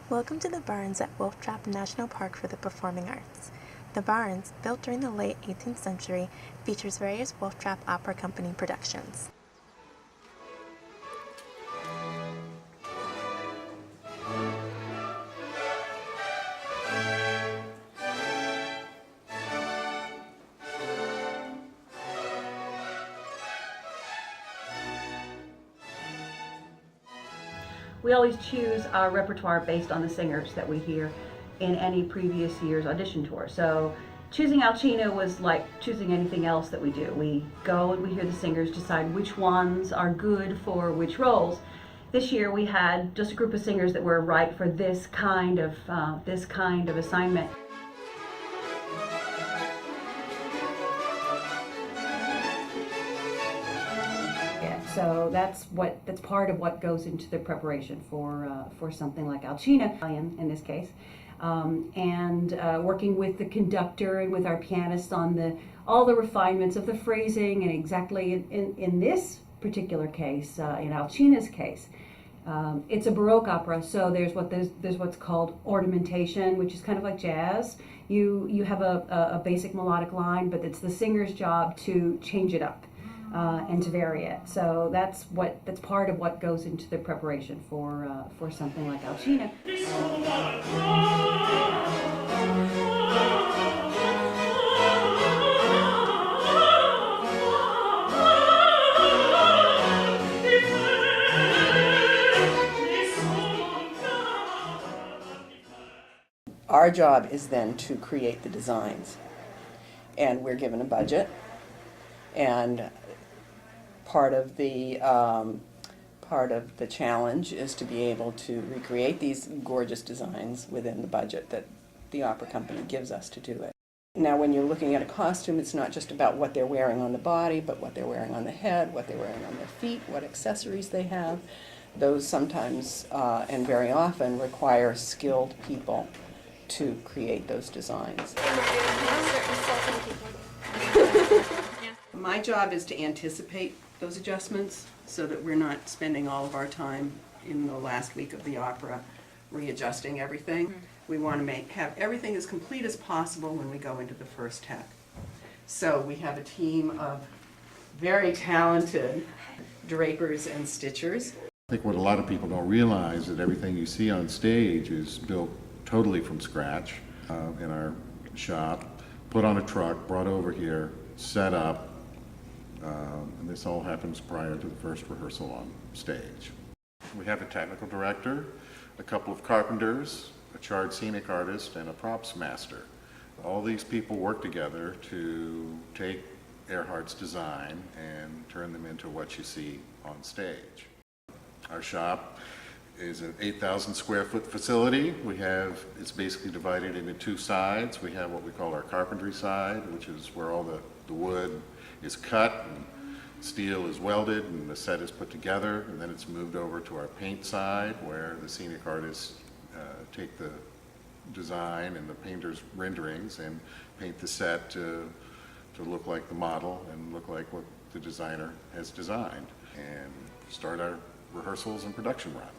Welcome to the Barns at Wolf Trap National Park for the Performing Arts. The Barns, built during the late 18th century, features various Wolf Trap Opera Company productions. We always choose our repertoire based on the singers that we hear in any previous year's audition tour. So choosing Alcina was like choosing anything else that we do. We go and we hear the singers decide which ones are good for which roles. This year we had just a group of singers that were right for this kind of assignment. So that's part of what goes into the preparation for something like Alcina, in this case, and working with the conductor and with our pianist on all the refinements of the phrasing, and exactly in this particular case, in Alcina's case, it's a Baroque opera, so there's what's called ornamentation, which is kind of like jazz. You have a basic melodic line, but it's the singer's job to change it up. And to vary it. So that's part of what goes into the preparation for something like Alcina. Our job is then to create the designs, and we're given a budget, and part of the challenge is to be able to recreate these gorgeous designs within the budget that the opera company gives us to do it. Now, when you're looking at a costume, it's not just about what they're wearing on the body, but what they're wearing on the head, what they're wearing on their feet, what accessories they have. Those sometimes and very often require skilled people to create those designs. My job is to anticipate those adjustments so that we're not spending all of our time in the last week of the opera readjusting everything. We want to have everything as complete as possible when we go into the first tech. So we have a team of very talented drapers and stitchers. I think what a lot of people don't realize is that everything you see on stage is built totally from scratch in our shop, put on a truck, brought over here, set up, and this all happens prior to the first rehearsal on stage. We have a technical director, a couple of carpenters, a charred scenic artist, and a props master. All these people work together to take Earhart's design and turn them into what you see on stage. Our shop is an 8,000 square foot facility. It's basically divided into two sides. We have what we call our carpentry side, which is where all the wood is cut and steel is welded and the set is put together, and then it's moved over to our paint side where the scenic artists take the design and the painter's renderings and paint the set to look like the model and look like what the designer has designed, and start our rehearsals and production run.